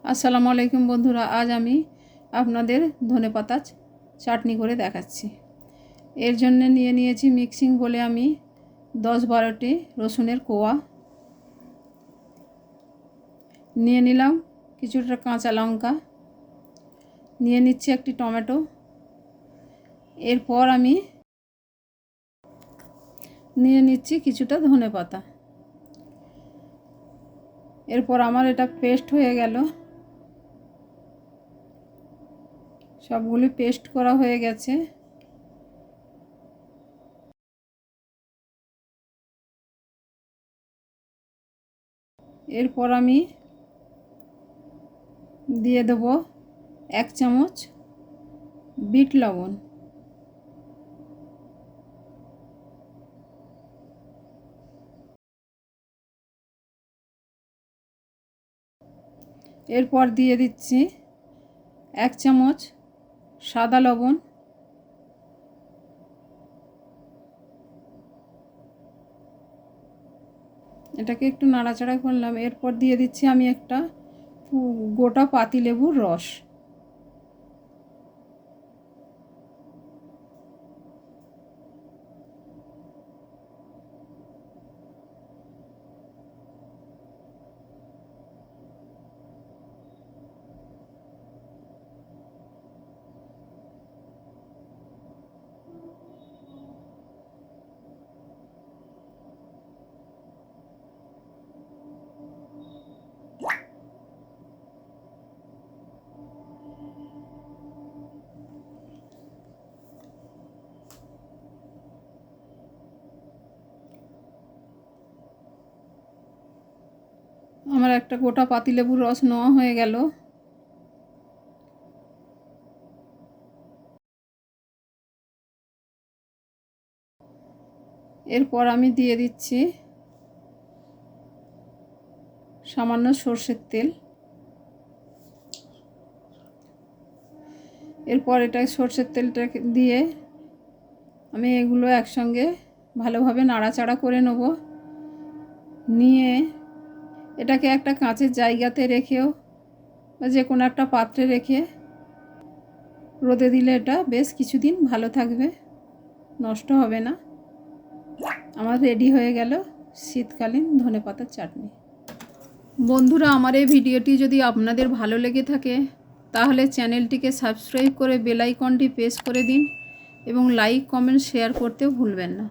আসসালামু আলাইকুম বন্ধুরা, আজ আমি আপনাদের ধনেপাতা চাটনি করে দেখাচ্ছি। এর জন্য নিয়ে নিয়েছি মিক্সিং বলে আমি 10-12টি রসুনের কোয়া নিয়ে নিলাম, কিছুটা কাঁচা লঙ্কা নিয়ে নিচ্ছি, একটি টমেটো। এরপর আমি নিয়ে নিচ্ছি কিছুটা ধনেপাতা। এরপর আমার এটা পেস্ট হয়ে গেল, সবগুলি পেস্ট করা হয়ে গেছে। এরপর আমি দিয়ে দেব 1 চামচ বিট লবণ। এরপর দিয়ে দিচ্ছি 1 চামচ সাদা লবণ। এটাকে একটু নাড়াচাড়া করলাম। এরপর দিয়ে দিচ্ছি আমি একটা গোটা পাতিলেবুর রস। আমার একটা গোটা পাতিলেবুর রস নেওয়া হয়ে গেল। এরপর আমি দিয়ে দিচ্ছি সামান্য সরষের তেল। এরপর এটা সরষের তেলটা দিয়ে আমি এগুলো একসঙ্গে ভালোভাবে নাড়াচাড়া করে নেব। নিয়ে এটাকে একটা কাঁচের জায়গাতে রেখেও বা যে কোনো একটা পাত্রে রেখে রোদে দিলে এটা বেশ কিছুদিন ভালো থাকবে, নষ্ট হবে না। আমার রেডি হয়ে গেল শীতকালীন ধনেপাতার চাটনি। বন্ধুরা, আমার এই ভিডিওটি যদি আপনাদের ভালো লেগে থাকে তাহলে চ্যানেলটিকে সাবস্ক্রাইব করে বেল আইকনটি প্রেস করে দিন এবং লাইক, কমেন্ট, শেয়ার করতেও ভুলবেন না।